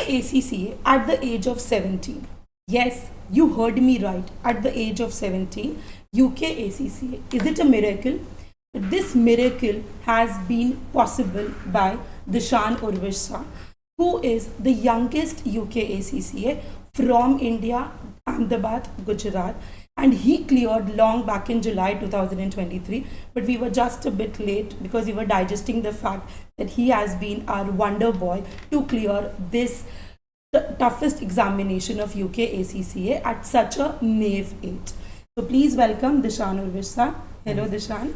ACCA at the age of 17. Yes, you heard me right. At the age of 17, UK ACCA. Is it a miracle? This miracle has been possible by Dishaan Urvish Shah, who is the youngest UK ACCA from India, Ahmedabad, Gujarat, and he cleared long back in July 2023. But we were just a bit late because we were digesting the fact that he has been our wonder boy to clear this toughest examination of UK ACCA at such a naive age. So please welcome Dishaan Urvish Shah. Hello, Dishaan.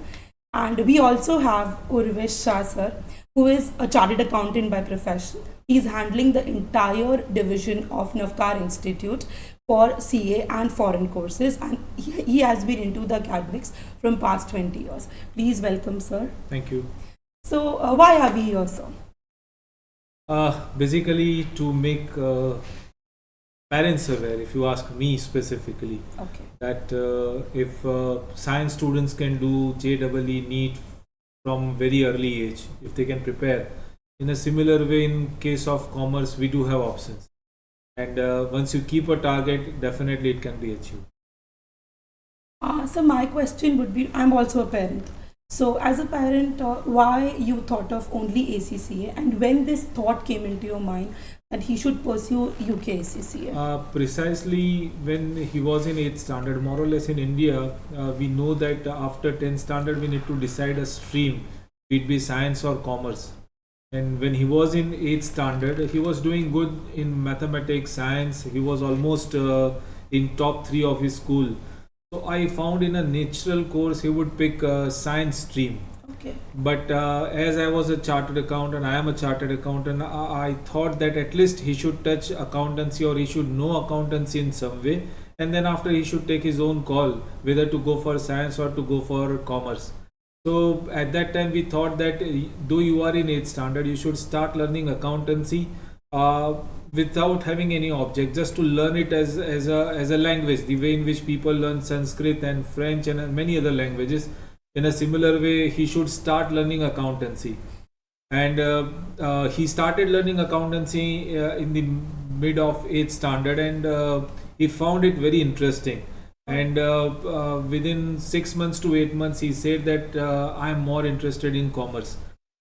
And we also have Urvish Shah sir, who is a chartered accountant by profession. He is handling the entire division of Navkar Institute for CA and foreign courses, and he has been into the academics from past 20 years. Please welcome sir. Thank you. So why are we here, sir? Basically to make parents aware, if you ask me specifically, Okay. that if science students can do JEE NEET from very early age, if they can prepare, in a similar way in case of commerce we do have options, and once you keep a target, definitely it can be achieved. So my question would be, I'm also a parent. So as a parent, why you thought of only ACCA, and when this thought came into your mind that he should pursue UK ACCA? Precisely when he was in 8th standard, more or less in India, we know that after 10th standard we need to decide a stream, be it be science or commerce. And when he was in 8th standard, he was doing good in mathematics, science. He was almost in top 3 of his school. So I found in a natural course he would pick a science stream. Okay. But as I was a chartered accountant, I am a chartered accountant, I thought that at least he should touch accountancy, or he should know accountancy in some way. And then after, he should take his own call whether to go for science or to go for commerce. So at that time we thought that though you are in 8th standard, you should start learning accountancy without having any object, just to learn it as a language, the way in which people learn Sanskrit and French and many other languages. In a similar way, he should start learning accountancy. And he started learning accountancy in the mid of 8th standard, and he found it very interesting. And within 6 months to 8 months, he said that I am more interested in commerce.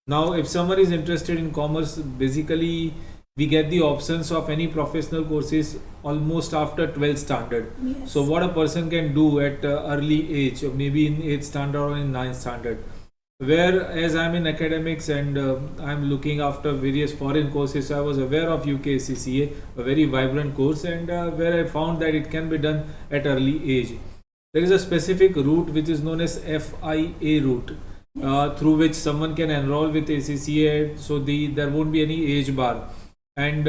Now, if someone is interested in commerce, basically we get the options of any professional courses almost after 12th standard. Yes. So what a person can do at early age, or maybe in 8th standard or in 9th standard. Whereas I'm in academics and I'm looking after various foreign courses, so I was aware of UK ACCA, a very vibrant course, and where I found that it can be done at early age. There is a specific route which is known as FIA route, through which someone can enroll with ACCA, so there won't be any age bar. And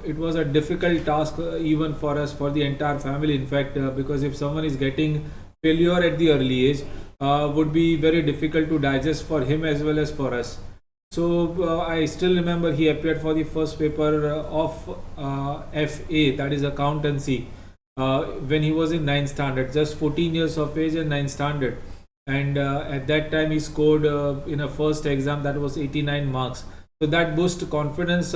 it was a difficult task even for us, for the entire family, in fact, because if someone is getting failure at the early age, would be very difficult to digest for him as well as for us. So I still remember he appeared for the first paper of FA, that is accountancy, when he was in 9th standard, just 14 years of age and 9th standard. And at that time he scored in a first exam, that was 89 marks. So that boosts confidence,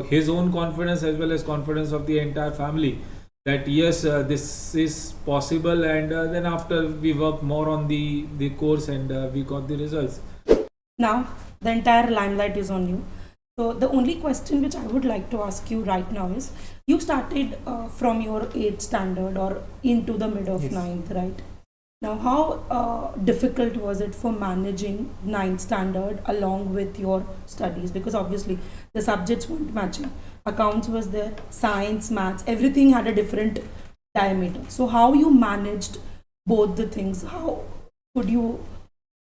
his own confidence as well as confidence of the entire family, that yes, this is possible. And then after, we worked more on the course, and we got the results. Now the entire limelight is on you. So the only question which I would like to ask you right now is, you started from your 8th standard or into the mid of Yes. 9th, right? Now, how difficult was it for managing 9th standard along with your studies? Because obviously the subjects weren't matching. Accounts was there, science, maths, everything had a different diameter. So how you managed both the things? How could you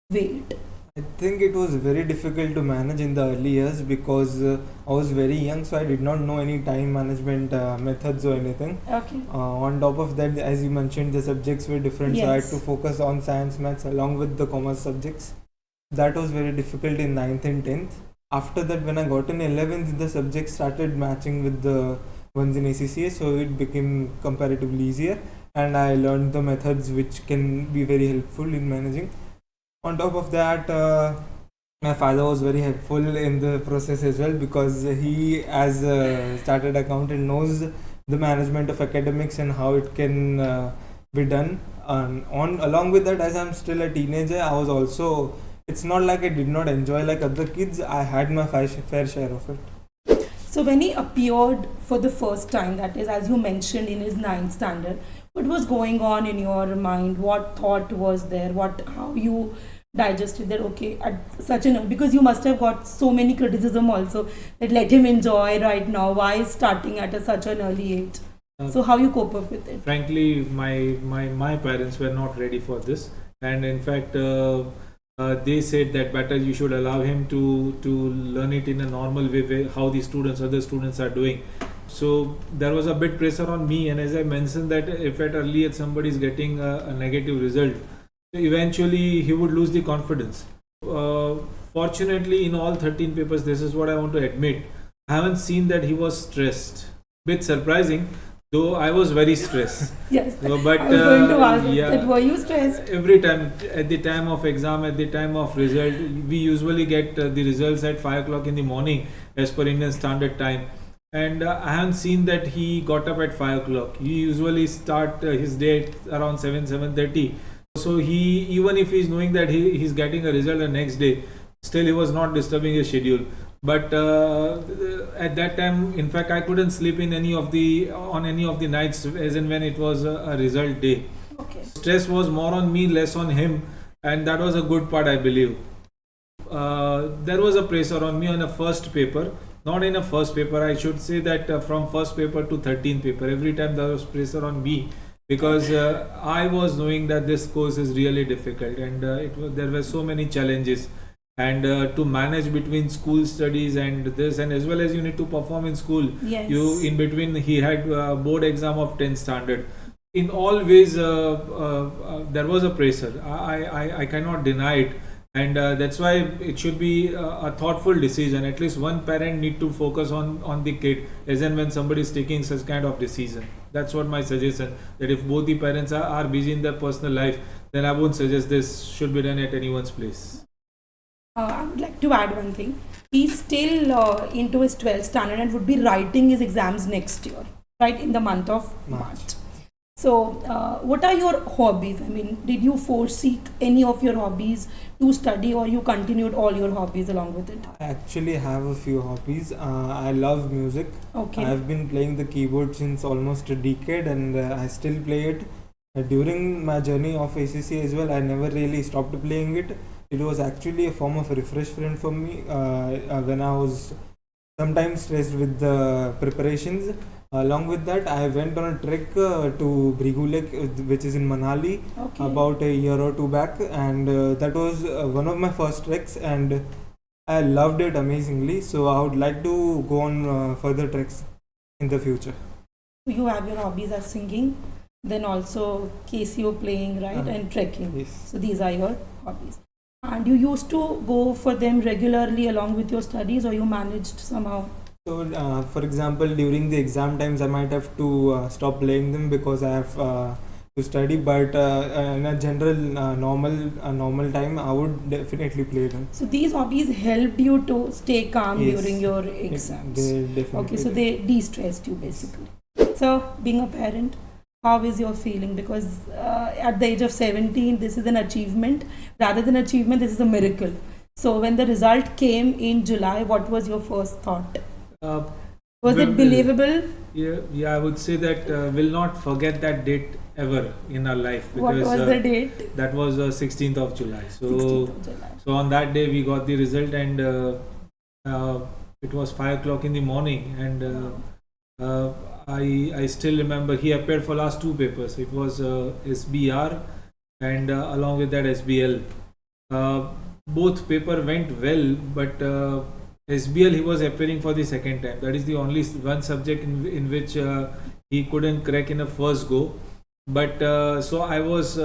weigh it? I think it was very difficult to manage in the early years because I was very young, so I did not know any time management methods or anything. Okay. On top of that, as you mentioned, the subjects were different, so I had Yes. to focus on science, maths along with the commerce subjects. That was very difficult in 9th and 10th. After that, when I got in 11th, the subjects started matching with the ones in ACCA, so it became comparatively easier, and I learned the methods which can be very helpful in managing. On top of that, My father was very helpful in the process as well, because he, as a chartered accountant, knows the management of academics and how it can be done. Along with that, as I'm still a teenager, I was also. It's not like I did not enjoy like other kids. I had my fair share of it. So when he appeared for the first time, that is, as you mentioned, in his ninth standard, what was going on in your mind? What thought was there? How you digested that? Okay, at such an, because you must have got so many criticism also, that let him enjoy right now. Why starting at such an early age? So how you cope up with it? Frankly, my parents were not ready for this, and in fact, they said that better you should allow him to learn it in a normal way, how the other students are doing. So there was a bit pressure on me, and as I mentioned that if at early age somebody is getting a negative result, eventually he would lose the confidence. Fortunately, in all 13 papers, this is what I want to admit, I haven't seen that he was stressed. Bit surprising, though I was very stressed. Yes, But I was going to ask that, were you stressed? Every time, at the time of exam, at the time of result, we usually get the results at 5 o'clock in the morning as per Indian Standard Time. And I haven't seen that he got up at 5 o'clock. He usually start his day at around 7:30. So he, even if he's knowing that he's getting a result the next day, still he was not disturbing his schedule. But at that time, in fact, I couldn't sleep on any of the nights, as in when it was a result day. Okay. Stress was more on me, less on him, and that was a good part, I believe. There was a pressure on me on the first paper. Not in a first paper, I should say that from first paper to 13th paper, every time there was pressure on me, because I was knowing that this course is really difficult, and there were so many challenges, and to manage between school studies and this, and as well as you need to perform in school. Yes. You, in between, he had board exam of 10th standard. In all ways, there was a pressure. I cannot deny it, and that's why it should be a thoughtful decision. At least one parent need to focus on the kid, as and when somebody is taking such kind of decision. That's what my suggestion, that if both the parents are busy in their personal life, then I won't suggest this should be done at anyone's place. I would like to add one thing. He's still into his 12th standard and would be writing his exams next year, right, in the month of March. So, what are your hobbies? I mean, did you forsake any of your hobbies to study, or you continued all your hobbies along with it? I actually have a few hobbies. I love music. Okay. I've been playing the keyboard since almost a decade, and I still play it. During my journey of ACCA as well, I never really stopped playing it. It was actually a form of refreshment for me when I was sometimes stressed with the preparations. Along with that, I went on a trek to Bhrigu Lake, which is in Manali, Okay. about a year or two back, and that was one of my first treks, and I loved it amazingly. So I would like to go on further treks in the future. You have your hobbies as singing, then also KCO playing, right, and trekking. Yes. So these are your hobbies. And you used to go for them regularly along with your studies, or you managed somehow? So, for example, during the exam times, I might have to stop playing them because I have to study. But in a general normal time, I would definitely play them. So these hobbies helped you to stay calm Yes. during your exams. They definitely. Okay, so they de-stressed you basically. So being a parent, how is your feeling? Because at the age of 17, this is an achievement. Rather than achievement, this is a miracle. So when the result came in July, what was your first thought? Was it believable? Yeah, I would say that we'll not forget that date ever in our life, What because was the date? that was 16th of July. 16th of July. So on that day we got the result, and it was 5 o'clock in the morning, and I still remember he appeared for last two papers. It was SBR and along with that SBL. Both paper went well, but SBL he was appearing for the second time. That is the only one subject in which he couldn't crack in a first go. But so I was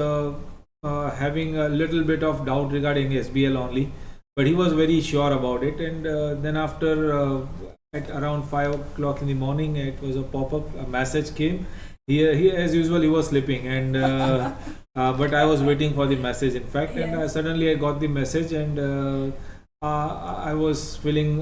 having a little bit of doubt regarding SBL only, but he was very sure about it. And then after at around 5 o'clock in the morning, it was a pop-up, a message came. He as usual he was sleeping, and but I was waiting for the message, in fact. And Yes. suddenly I got the message, and I was feeling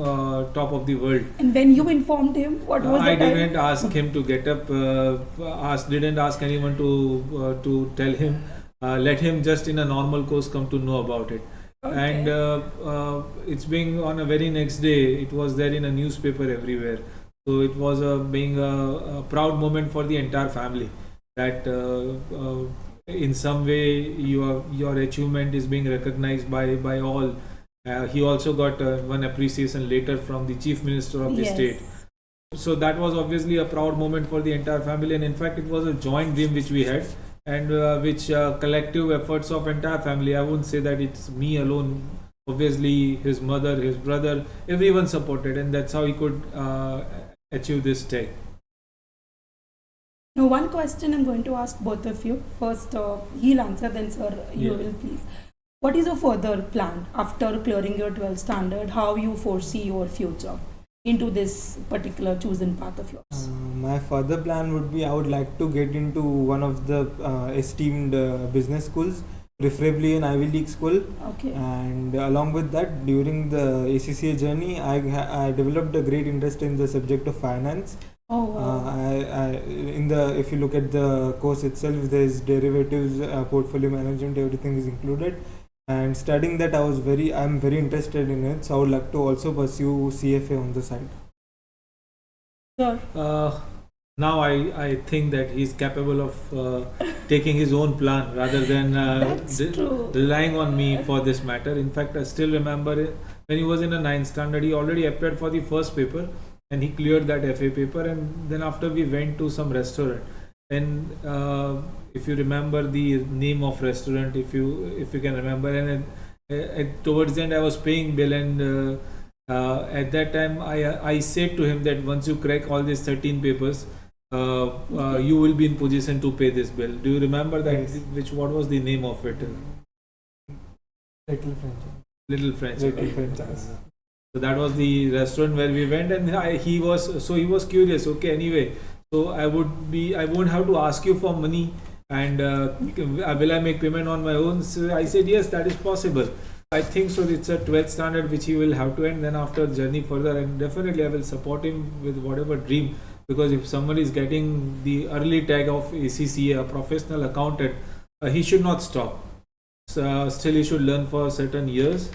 top of the world. And when you informed him, what was the I time? didn't ask him to get up. Didn't ask anyone to tell him. Let him just in a normal course come to know about it. Okay. And it's being on a very next day. It was there in a newspaper everywhere. So it was being a proud moment for the entire family. That in some way your achievement is being recognized by all. He also got one appreciation later from the Chief Minister of the Yes. state. So that was obviously a proud moment for the entire family, and in fact, it was a joint dream which we had, and which collective efforts of entire family. I wouldn't say that it's me alone. Obviously, his mother, his brother, everyone supported, and that's how he could achieve this tech. Now, one question I'm going to ask both of you. First, he'll answer, then, sir, you Yeah. will please. What is your further plan after clearing your 12th standard? How you foresee your future into this particular chosen path of yours? My further plan would be I would like to get into one of the esteemed business schools, preferably an Ivy League school. Okay. And along with that, during the ACCA journey, I developed a great interest in the subject of finance. Oh, wow. If you look at the course itself, there's derivatives, portfolio management, everything is included. And studying that, I'm very interested in it. So I would like to also pursue CFA on the side. Sure. Now I think that he's capable of taking his own plan rather than That's true. relying on me for this matter. In fact, I still remember it, when he was in a 9th standard, he already appeared for the first paper and he cleared that FA paper. And then after we went to some restaurant, and if you remember the name of restaurant, if you can remember, and towards the end I was paying bill, and at that time I said to him that once you crack all these 13 papers, you will be in position to pay this bill. Do you remember that? Yes. What was the name of it? Little French. Little French. Little French. So that was the restaurant where we went, and he was curious. Okay, anyway, so I won't have to ask you for money, and will I make payment on my own? So I said yes, that is possible. I think so. It's a 12th standard which he will have to end. Then after journey further, and definitely I will support him with whatever dream. Because if somebody is getting the early tag of ACCA, a professional accountant, he should not stop. So, still, he should learn for certain years,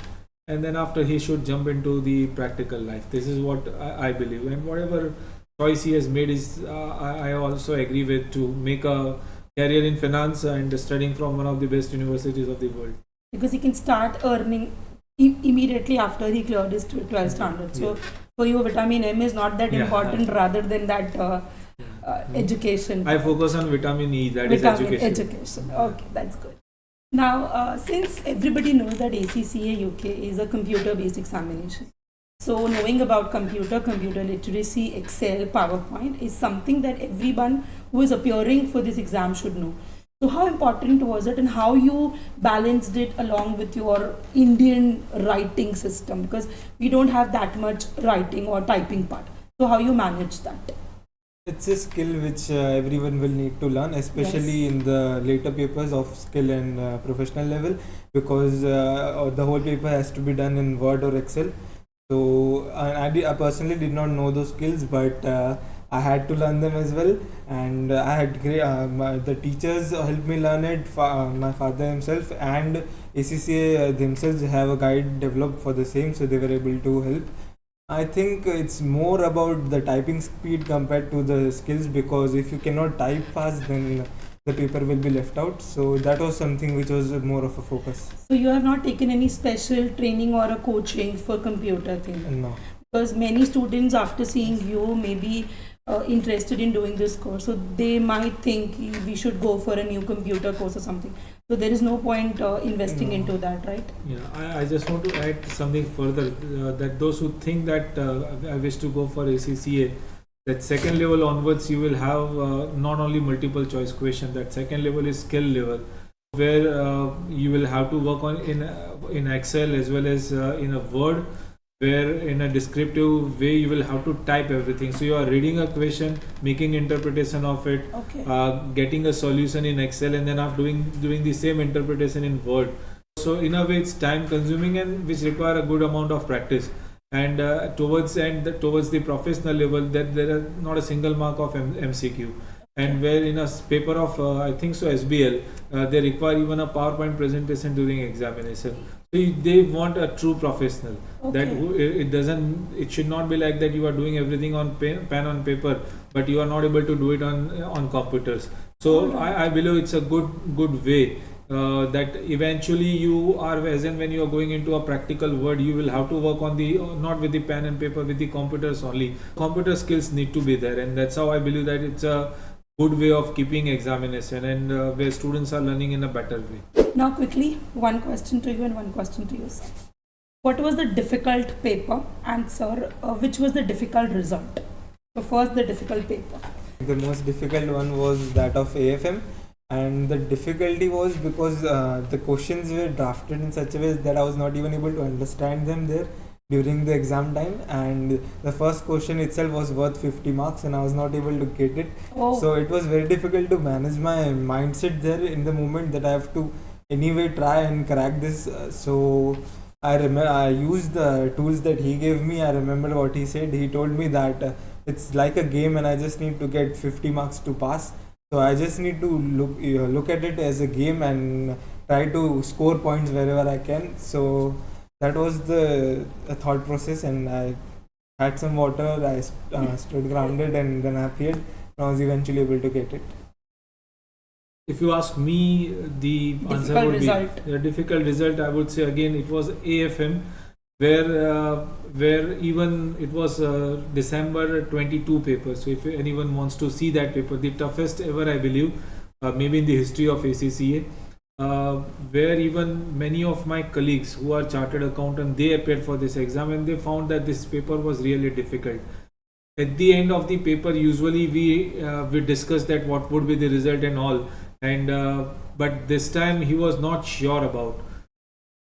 and then after he should jump into the practical life. This is what I believe, and whatever choice he has made is I also agree with, to make a career in finance and studying from one of the best universities of the world. Because he can start earning immediately after he cleared his 12th standard. So for you, vitamin M is not that important rather than that education. I focus on vitamin E, that is education. Okay, that's good. Now, since everybody knows that ACCA UK is a computer-based examination, so knowing about computer literacy, Excel, PowerPoint is something that everyone who is appearing for this exam should know. So how important was it, and how you balanced it along with your Indian writing system? Because we don't have that much writing or typing part. So how you manage that? It's a skill which everyone will need to learn, especially in the later papers of skill and professional level, because the whole paper has to be done in Word or Excel. So I personally did not know those skills, but I had to learn them as well, and I had the teachers helped me learn it. My father himself and ACCA themselves have a guide developed for the same, so they were able to help. I think it's more about the typing speed compared to the skills, because if you cannot type fast, then the paper will be left out. So that was something which was more of a focus. So you have not taken any special training or a coaching for computer thing? No. Because many students, after seeing you, may be interested in doing this course, so they might think we should go for a new computer course or something. So there is no point investing into that, right? Yeah, I just want to add something further, that those who think that I wish to go for ACCA, that second level onwards you will have not only multiple choice question. That second level is skill level, where you will have to work on in Excel as well as in a Word, where in a descriptive way you will have to type everything. So you are reading a question, making interpretation of it, getting a solution in Excel, and then after doing the same interpretation in Word. So in a way, it's time consuming and which require a good amount of practice. And towards the professional level, that there are not a single mark of MCQ. And where in a paper of I think so SBL, they require even a PowerPoint presentation during examination. So they want a true professional. That it should not be like that you are doing everything on pen on paper, but you are not able to do it on computers. So I believe it's a good way. That eventually you are, as and when you are going into a practical world, you will have to work on the not with the pen and paper, with the computers only. Computer skills need to be there, and that's how I believe that it's a good way of keeping examination, and where students are learning in a better way. Now quickly, one question to you and one question to you, sir. What was the difficult paper, and sir, which was the difficult result? So first, the difficult paper. The most difficult one was that of AFM, and the difficulty was because the questions were drafted in such a way that I was not even able to understand them there during the exam time, and the first question itself was worth 50 marks and I was not able to get it. So it was very difficult to manage my mindset there in the moment that I have to anyway try and crack this. So I used the tools that he gave me. I remember what he said. He told me that it's like a game and I just need to get 50 marks to pass. So I just need to look at it as a game and try to score points wherever I can. So that was the thought process, and I had some water, I stood grounded, and then I appeared, and I was eventually able to get it. If you ask me, the answer would be a difficult result. I would say again it was AFM, where even it was December 22 paper. So if anyone wants to see that paper, the toughest ever, I believe, maybe in the history of ACCA, where even many of my colleagues who are chartered accountant, they appeared for this exam and they found that this paper was really difficult. At the end of the paper, usually we discuss that what would be the result and all, and but this time he was not sure about.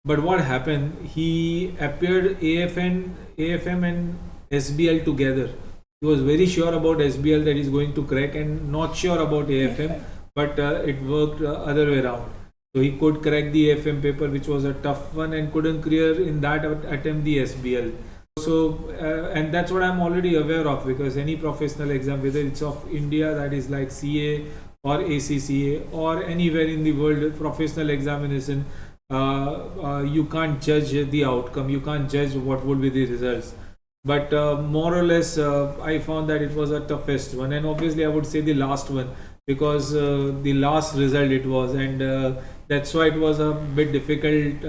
But what happened? He appeared AFM and SBL together. He was very sure about SBL that he's going to crack and not sure about AFM, but it worked other way around. So he could crack the AFM paper, which was a tough one, and couldn't clear in that attempt the SBL. So and that's what I'm already aware of, because any professional exam, whether it's of India, that is like CA or ACCA, or anywhere in the world professional examination, you can't judge the outcome, you can't judge what would be the results. But more or less, I found that it was a toughest one, and obviously I would say the last one, because the last result it was, and that's why it was a bit difficult.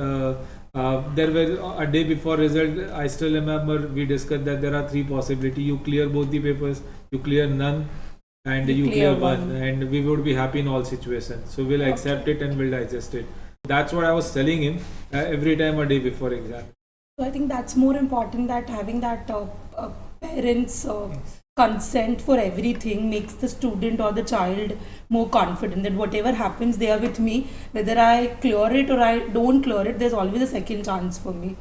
There were a day before result, I still remember we discussed that there are three possibilities: you clear both the papers, you clear none, and you clear one, and we would be happy in all situations. So we'll accept it and we'll digest it. That's what I was telling him every time a day before exam. So I think that's more important, that having that parents' consent for everything makes the student or the child more confident that whatever happens, they are with me. Whether I clear it or I don't clear it, there's always a second chance for me.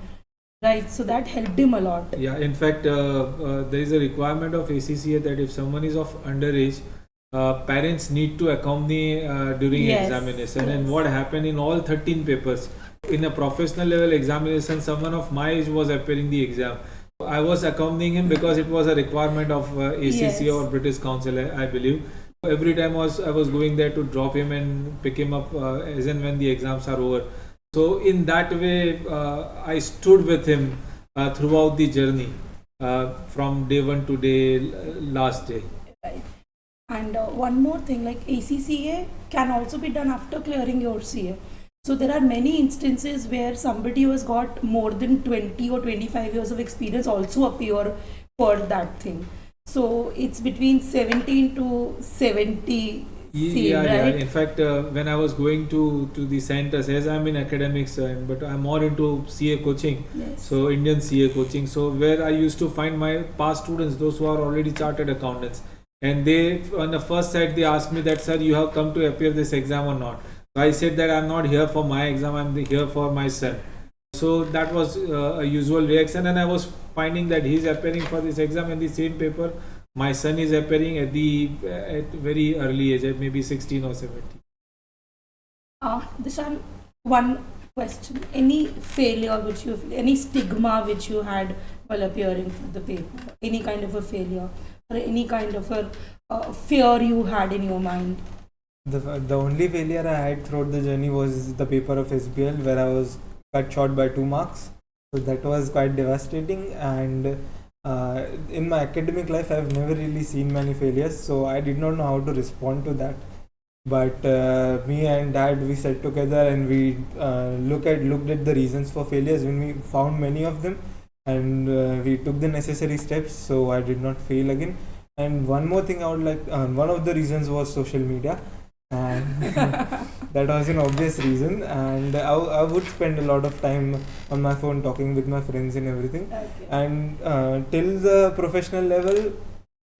Right, so that helped him a lot. Yeah, in fact, there is a requirement of ACCA that if someone is of underage, parents need to accompany during examination. And what happened in all 13 papers, in a professional level examination, someone of my age was appearing the exam. I was accompanying him because it was a requirement of ACCA or British Council, I believe. Every time I was going there to drop him and pick him up as and when the exams are over. So in that way, I stood with him throughout the journey, from day one to day last day. Right. And one more thing, like ACCA can also be done after clearing your CA. So there are many instances where somebody who has got more than 20 or 25 years of experience also appear for that thing. So it's between 17 to 70 CA, right? Yeah. In fact, when I was going to the centers, as I'm in academics, but I'm more into CA coaching, so Indian CA coaching. So where I used to find my past students, those who are already chartered accountants, and they, on the first side, they asked me that, sir, you have come to appear this exam or not? So I said that I'm not here for my exam, I'm here for my son. So that was a usual reaction, and I was finding that he's appearing for this exam in the same paper. My son is appearing at very early age, at maybe 16 or 17. Dishaan, one Question: any failure which you, any stigma which you had while appearing for the paper? Any kind of a failure or any kind of a fear you had in your mind? The only failure I had throughout the journey was the paper of SBL, where I was cut short by 2 marks. So that was quite devastating. And in my academic life, I've never really seen many failures, so I did not know how to respond to that. But me and Dad, we sat together and we looked at the reasons for failures. When we found many of them, and we took the necessary steps, so I did not fail again. And one more thing I would like, one of the reasons was social media, and that was an obvious reason. And I would spend a lot of time on my phone talking with my friends and everything. Okay. And till the professional level,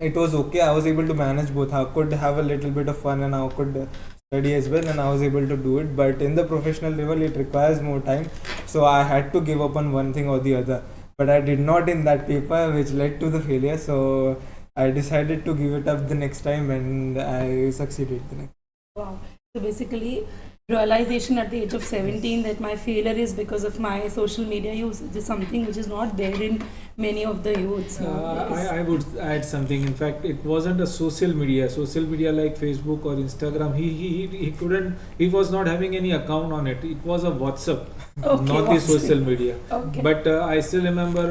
it was okay. I was able to manage both. I could have a little bit of fun and I could study as well, and I was able to do it. But in the professional level, it requires more time, so I had to give up on one thing or the other. But I did not in that paper, which led to the failure. So I decided to give it up the next time, and I succeeded the next. Wow. So basically, realization at the age of 17 that my failure is because of my social media use is something which is not there in many of the youths. I would add something. In fact, it wasn't a social media like Facebook or Instagram. He couldn't. He was not having any account on it. It was a WhatsApp, Okay, not the WhatsApp. social media. Okay. But I still remember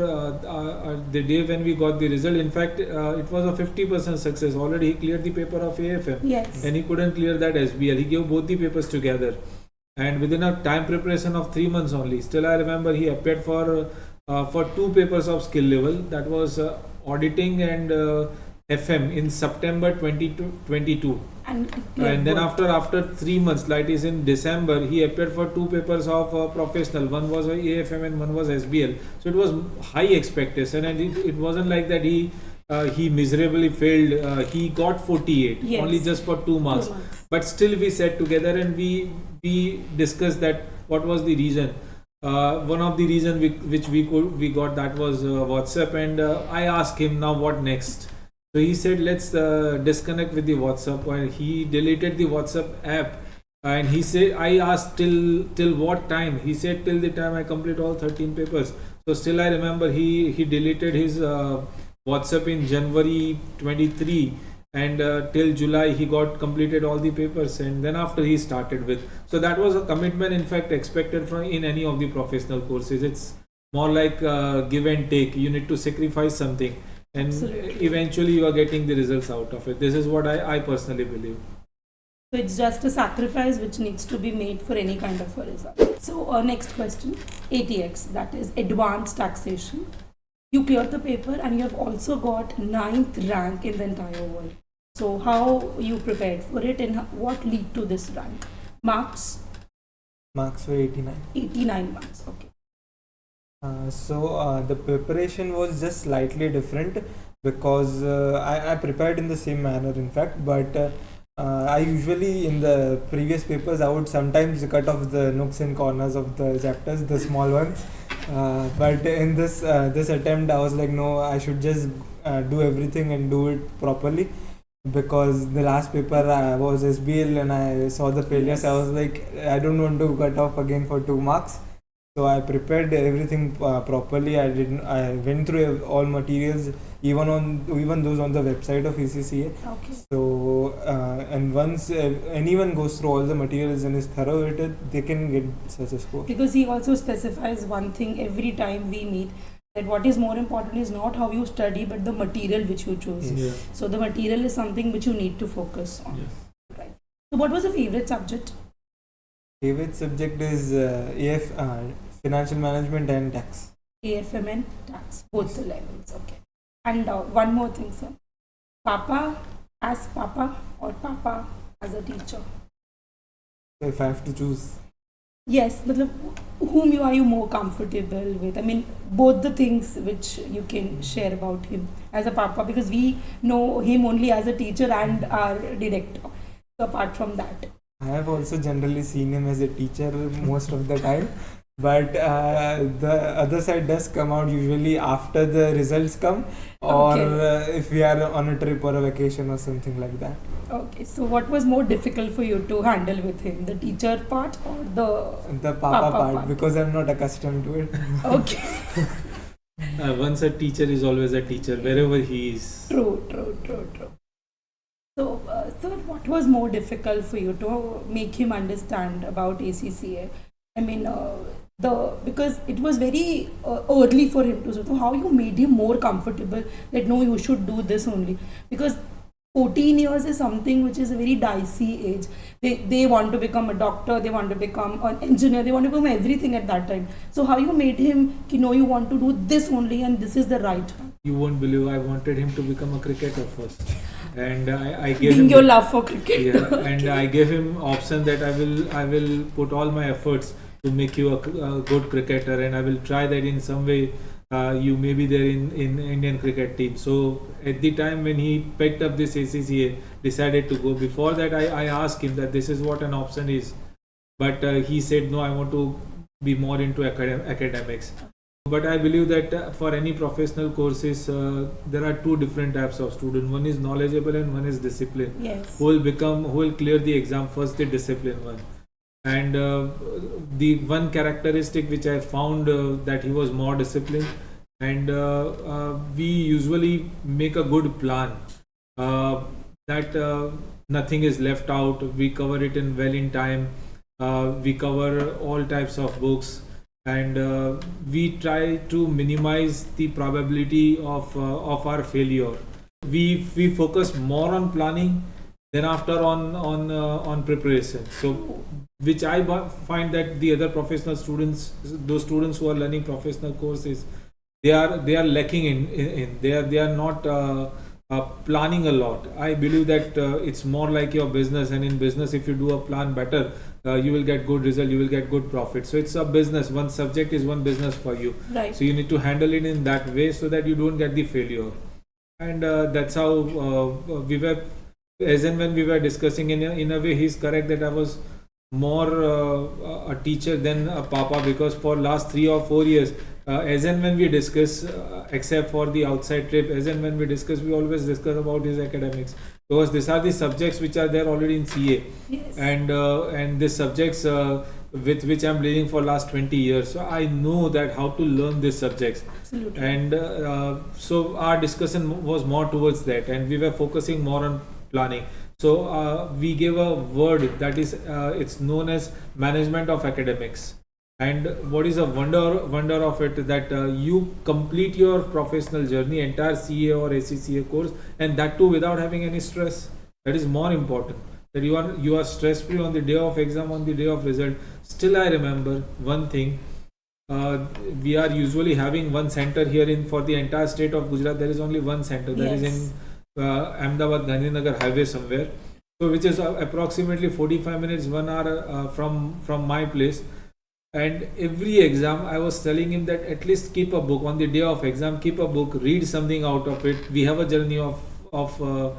the day when we got the result. In fact, it was a 50% success. Already he cleared the paper of AFM, Yes. and he couldn't clear that SBL. He gave both the papers together, and within a time preparation of 3 months only. Still, I remember he appeared for 2 papers of skill level. That was auditing and FM in September 2022. And Then after 3 months, like is in December, he appeared for 2 papers of professional. One was AFM and one was SBL. So it was high expectation, and it wasn't like that he miserably failed. He got 48 Yes. only just for 2 marks. 2 months. But still, we sat together and we discussed that what was the reason. One of the reason which we got, that was WhatsApp, and I asked him, now what next. So he said, let's disconnect with the WhatsApp, and he deleted the WhatsApp app. And he said, I asked till what time. He said till the time I complete all 13 papers. So still I remember he deleted his WhatsApp in January 23, and till July he got completed all the papers, and then after he started with. So that was a commitment, in fact, expected from in any of the professional courses. It's more like give and take. You need to sacrifice something, and Absolutely. eventually you are getting the results out of it. This is what I personally believe. So it's just a sacrifice which needs to be made for any kind of a result. So next question, ATX, that is advanced taxation. You cleared the paper and you have also got 9th rank in the entire world. So how you prepared for it and what led to this rank? Marks? Marks were 89. 89 marks, okay. So the preparation was just slightly different, because I prepared in the same manner, in fact, but I usually, in the previous papers, I would sometimes cut off the nooks and corners of the chapters, the small ones. But in this attempt, I was like, no, I should just do everything and do it properly, because the last paper was SBL and I saw the failures. I was like, I don't want to cut off again for 2 marks. So I prepared everything properly. I went through all materials, even those on the website of ACCA. Okay. So and once anyone goes through all the materials and is thorough with it, they can get such a score. Because he also specifies one thing every time we meet, that what is more important is not how you study but the material which you choose. Yes. Yeah. So the material is something which you need to focus on. Yes. Right. So what was your favorite subject? Favorite subject is AF, financial management and tax. AFM and tax, both the levels. Okay. And one more thing, sir. Papa as Papa or Papa as a teacher? So if I have to choose, Yes, but whom are you more comfortable with? I mean, both the things which you can share about him as a Papa, because we know him only as a teacher and our director. So apart from that. I have also generally seen him as a teacher most of the time. but the other side does come out usually after the results come, or if we are on a trip or a vacation or something like that. Okay, so what was more difficult for you to handle with him, the teacher part or The papa part, because I'm not accustomed to it. Okay. Once a teacher is always a teacher, wherever he is. True. So, what was more difficult for you to make him understand about ACCA? I mean, because it was very early for him to. So, how you made him more comfortable that no, you should do this only, because 14 years is something which is a very dicey age. They want to become a doctor, they want to become an engineer, they want to become everything at that time. So how you made him, no, you want to do this only and this is the right one? You won't believe, I wanted him to become a cricketer first, and I gave Being him your love for cricket. Yeah, and I gave him option that I will put all my efforts to make you a good cricketer, and I will try that in some way. You may be there in Indian cricket team. So at the time when he picked up this ACCA, decided to go. Before that, I asked him that this is what an option is, but he said no, I want to be more into academics. But I believe that for any professional courses, there are two different types of student. One is knowledgeable and one is disciplined. Yes. Who will clear the exam first, the disciplined one. And the one characteristic which I found that he was more disciplined, and we usually make a good plan that nothing is left out. We cover it in time. We cover all types of books, and we try to minimize the probability of our failure. We focus more on planning than after on preparation. So which I find that the other professional students, those students who are learning professional courses, they are lacking in they are not planning a lot. I believe that it's more like your business, and in business, if you do a plan better, you will get good result, you will get good profit. So it's a business. One subject is one business for you. Right. So you need to handle it in that way so that you don't get the failure. And that's how we were. As and when we were discussing, in a way, he's correct that I was more a teacher than a papa, because for last 3 or 4 years, as and when we discuss, except for the outside trip, as and when we discuss, we always discuss about his academics, because these are the subjects which are there already in CA. Yes. And these subjects with which I'm dealing for last 20 years, so I know that how to learn these subjects. Absolutely. And so our discussion was more towards that, and we were focusing more on planning. So we gave a word that is it's known as management of academics. And what is a wonder of it, that you complete your professional journey, entire CA or ACCA course, and that too without having any stress. That is more important. That you are stress free on the day of exam, on the day of result. Still, I remember one thing. We are usually having one center here for the entire state of Gujarat. There is only one center. That is in Ahmedabad Gandhinagar highway somewhere, so which is approximately 45 minutes, 1 hour from my place. And every exam I was telling him that at least keep a book on the day of exam, keep a book, read something out of it. We have a journey of 1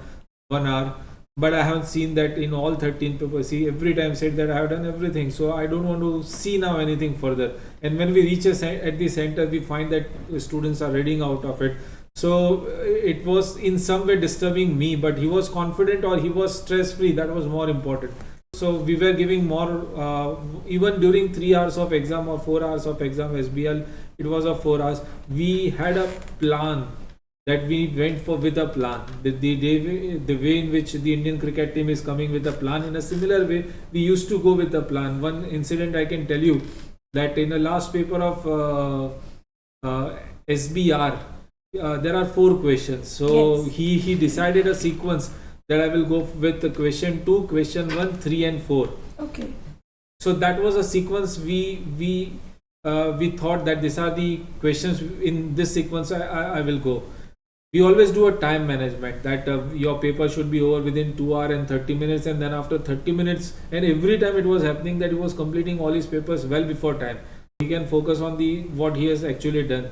hour, but I haven't seen that in all 13 papers. He every time said that I have done everything, so I don't want to see now anything further. And when we reach at the center, we find that students are reading out of it. So it was in some way disturbing me, but he was confident, or he was stress free. That was more important. So we were giving more, even during 3 hours of exam or 4 hours of exam, SBL, it was of 4 hours. We had a plan that we went for with a plan. The way in which the Indian cricket team is coming with a plan, in a similar way, we used to go with a plan. One incident I can tell you, that in the last paper of SBR, there are 4 questions. So yes, he decided a sequence that I will go with the question 2, question 1, 3 and 4. Okay. So that was a sequence we thought that these are the questions in this sequence I will go. We always do a time management, that your paper should be over within 2 hours and 30 minutes, and then after 30 minutes, and every time it was happening that he was completing all his papers well before time. He can focus on what he has actually done.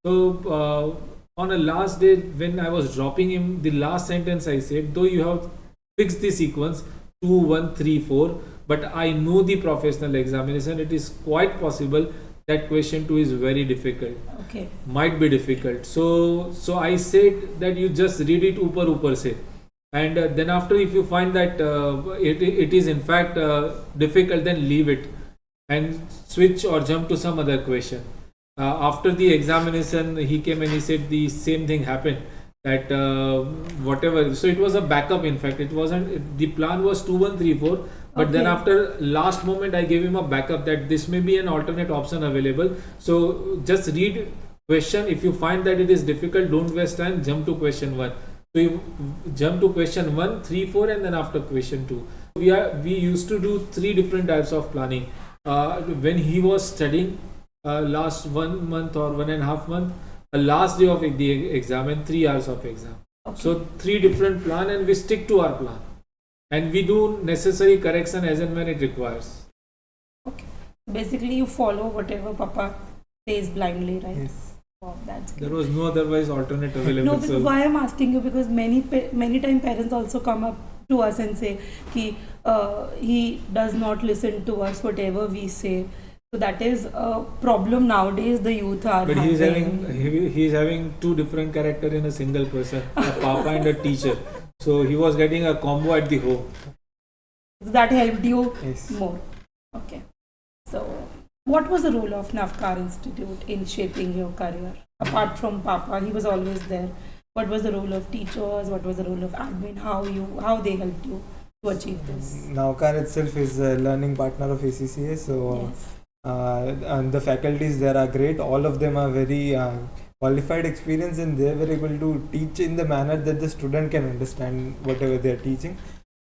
So on a last day, when I was dropping him, the last sentence I said, though you have fixed the sequence 2, 1, 3, 4, but I know the professional examination, it is quite possible that question 2 is very difficult. Okay. Might be difficult. So I said that you just read it upar se, and then after if you find that it is in fact difficult, then leave it and switch or jump to some other question. After the examination, he came and he said the same thing happened, that whatever. So it was a backup. In fact, it wasn't. The plan was 2, 1, 3, 4. But then after last moment, I gave him a backup that this may be an alternate option available. So just read question. If you find that it is difficult, don't waste time. Jump to question 1. So you jump to question 1, 3, 4, and then after question 2. We used to do 3 different types of planning. When he was studying last 1 month or 1.5 month, last day of the exam and 3 hours of exam. Okay. So 3 different plan, and we stick to our plan. And we do necessary correction as and when it requires. Okay. Basically, you follow whatever Papa says blindly, right? Yes. Oh, that's good. There was no otherwise alternate available. No, because why I'm asking you, because many time parents also come up to us and say ki he does not listen to us whatever we say. So that is a problem nowadays the youth are But having. he's having 2 different character in a single person, a papa and a teacher. So he was getting a combo at the home. That helped you Yes. more. Okay. So what was the role of Navkar Institute in shaping your career? Apart from Papa, he was always there. What was the role of teachers? What was the role of admin? How they helped you to achieve this? Navkar itself is a learning partner of ACCA, so Yes. and the faculties there are great. All of them are very qualified experience, and they were able to teach in the manner that the student can understand whatever they are teaching.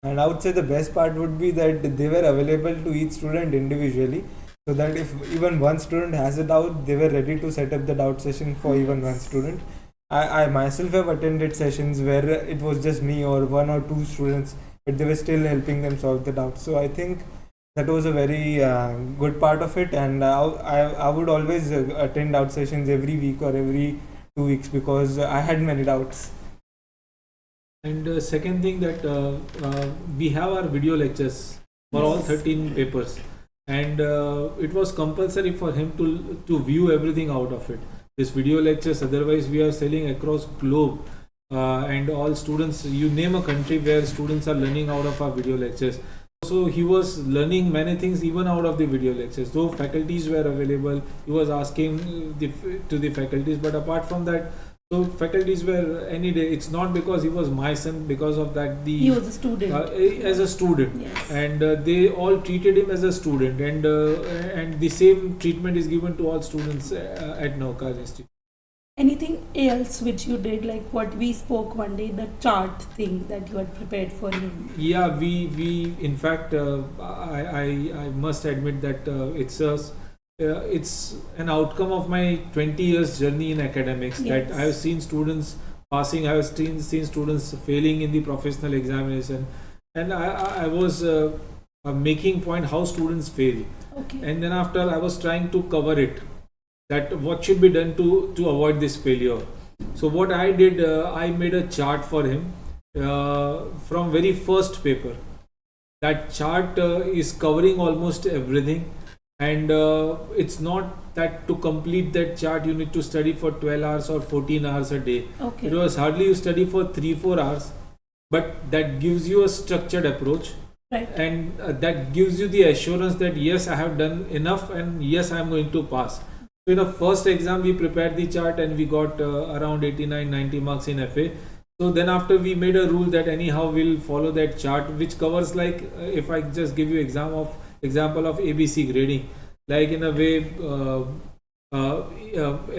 And I would say the best part would be that they were available to each student individually, so that if even one student has a doubt, they were ready to set up the doubt session for even one student. I myself have attended sessions where it was just me or 1 or 2 students, but they were still helping them solve the doubts. So I think that was a very good part of it, and I would always attend doubt sessions every week or every 2 weeks because I had many doubts. And second thing that we have our video lectures for all 13 papers, and it was compulsory for him to view everything out of it. This video lectures, otherwise we are selling across globe, and all students, you name a country where students are learning out of our video lectures. So he was learning many things even out of the video lectures. Though faculties were available, he was asking to the faculties, but apart from that, so faculties were any day. It's not because he was my son, because of that He was a student. as a student, Yes. and they all treated him as a student, and the same treatment is given to all students at Navkar Institute. Anything else which you did, like what we spoke one day, the chart thing that you had prepared for him? Yeah, we in fact, I must admit that it's an outcome of my 20 years journey in academics, that Yes. I have seen students passing, I have seen students failing in the professional examination, and I was making point how students fail, Okay. and then after I was trying to cover it, that what should be done to avoid this failure. So what I did, I made a chart for him from very first paper. That chart is covering almost everything, and it's not that to complete that chart you need to study for 12 hours or 14 hours a day. Okay. It was hardly you study for 3-4 hours, but that gives you a structured approach, Right. and that gives you the assurance that yes, I have done enough, and yes, I am going to pass. So in the first exam we prepared the chart, and we got around 89-90 marks in FA. So then after we made a rule that anyhow we'll follow that chart, which covers, like if I just give you example of ABC grading, like in a way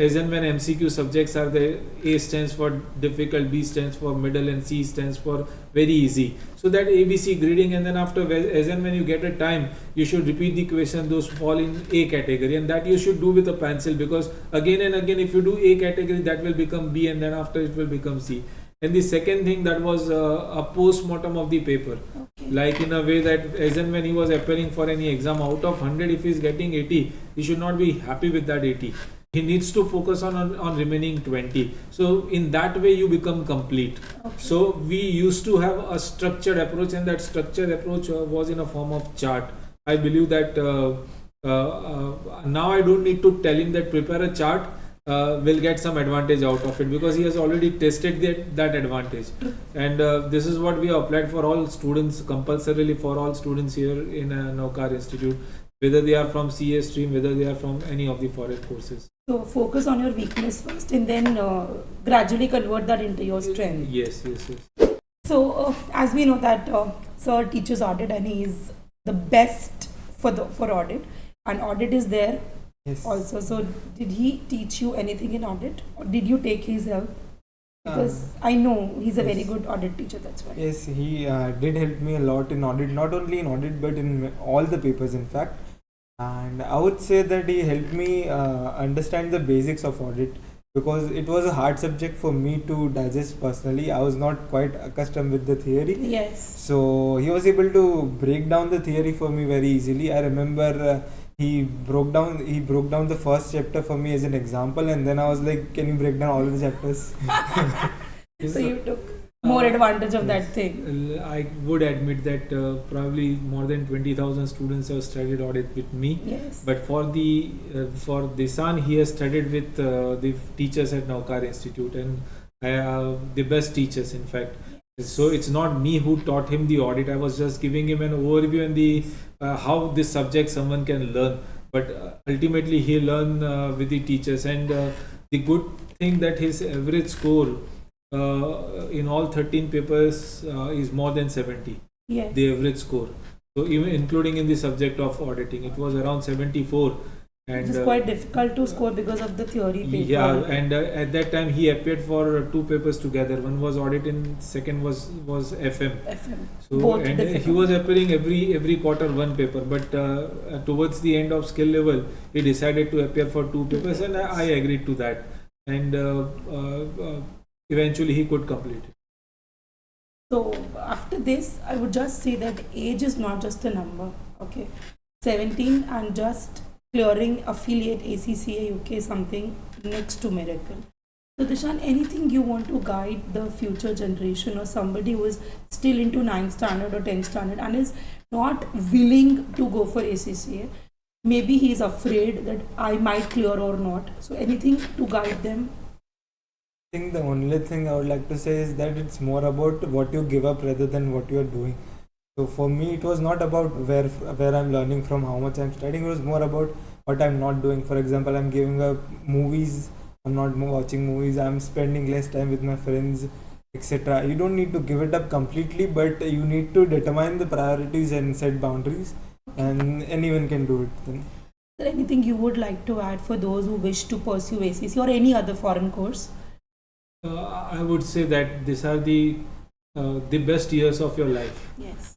as and when MCQ subjects are there, A stands for difficult, B stands for middle, and C stands for very easy. So that ABC grading, and then after as and when you get a time, you should repeat the question, those fall in A category, and that you should do with a pencil, because again and again if you do A category, that will become B, and then after it will become C. And the second thing, that was a post-mortem of the paper, Okay. like in a way that as and when he was appearing for any exam, out of 100 if he is getting 80, he should not be happy with that 80. he needs to focus on remaining 20. So in that way you become complete. Okay. So we used to have a structured approach, and that structured approach was in a form of chart. I believe that now I don't need to tell him that prepare a chart, will get some advantage out of it, because he has already tested that advantage. And this is what we have applied for all students, compulsorily for all students here in Naukar Institute, whether they are from CA stream, whether they are from any of the foreign courses. So focus on your weakness first, and then gradually convert that into your strength. Yes. So as we know that sir teaches audit, and he is the best for audit, and audit is there Yes. also. So did he teach you anything in audit, or did you take his help? Because I know he's a very yes. good audit teacher, that's why. Yes, he did help me a lot in audit, not only in audit but in all the papers, in fact. And I would say that he helped me understand the basics of audit, because it was a hard subject for me to digest personally. I was not quite accustomed with the theory. Yes. So he was able to break down the theory for me very easily. I remember he broke down the first chapter for me as an example, and then I was like, "Can you break down all the chapters?" So you took more advantage of that yes. thing. I would admit that probably more than 20,000 students have studied audit with me. Yes. But for Dishaan, he has studied with the teachers at Naukar Institute, and the best teachers, in fact. So it's not me who taught him the audit. I was just giving him an overview and the how this subject someone can learn. But ultimately, he learned with the teachers. And the good thing that his average score in all 13 papers is more than 70. Yes. The average score. So even including in the subject of auditing, it was around 74. And Which is quite difficult to score because of the theory paper. yeah, and at that time he appeared for 2 papers together. One was audit and second was FM. FM. So Both and difficult. he was appearing every quarter one paper, but towards the end of skill level, he decided to appear for 2 papers, and I agreed to that. And eventually he could complete it. So after this, I would just say that age is not just a number. Okay, 17 and just clearing affiliate ACCA UK is something next to miracle. So Dishaan, anything you want to guide the future generation or somebody who is still into 9th standard or 10th standard and is not willing to go for ACCA? Maybe he is afraid that I might clear or not. So anything to guide them? I think the only thing I would like to say is that it's more about what you give up rather than what you are doing. So for me, it was not about where I'm learning from, how much I'm studying. It was more about what I'm not doing. For example, I'm giving up movies. I'm not watching movies. I'm spending less time with my friends, etc. You don't need to give it up completely, but you need to determine the priorities and set boundaries. And anyone can do it then. Is there anything you would like to add for those who wish to pursue ACCA or any other foreign course? I would say that these are the best years of your life. Yes.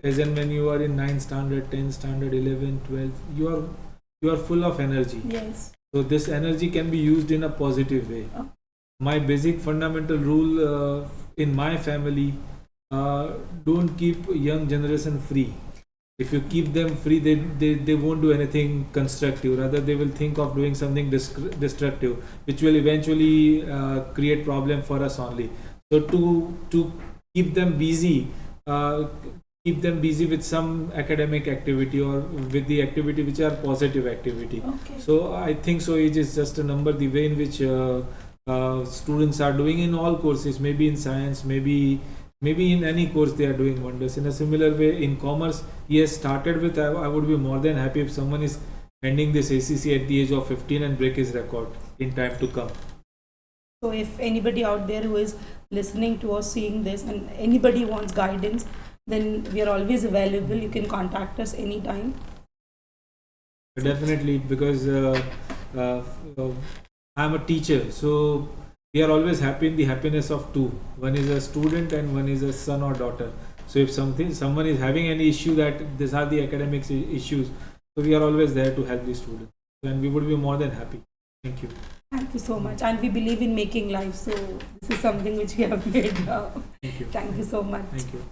As in when you are in 9th standard, 10th standard, 11th, 12th, you are full of energy. Yes. So this energy can be used in a positive way. Oh. My basic fundamental rule in my family, don't keep young generation free. If you keep them free, they won't do anything constructive. Rather, they will think of doing something destructive, which will eventually create problem for us only. So to keep them busy, with some academic activity or with the activity which are positive activity. Okay. So I think so age is just a number. The way in which students are doing in all courses, maybe in science, maybe in any course, they are doing wonders. In a similar way, in commerce, he has started with. I would be more than happy if someone is ending this ACC at the age of 15 and break his record in time to come. So if anybody out there who is listening to or seeing this and anybody wants guidance, then we are always available. You can contact us anytime. Definitely, because I'm a teacher, so we are always happy in the happiness of two. One is a student and one is a son or daughter. So if someone is having any issue, that these are the academic issues, so we are always there to help the students, and we would be more than happy. Thank you. Thank you so much. And we believe in making life. So this is something which we have made now. Thank you. Thank you so much. Thank you.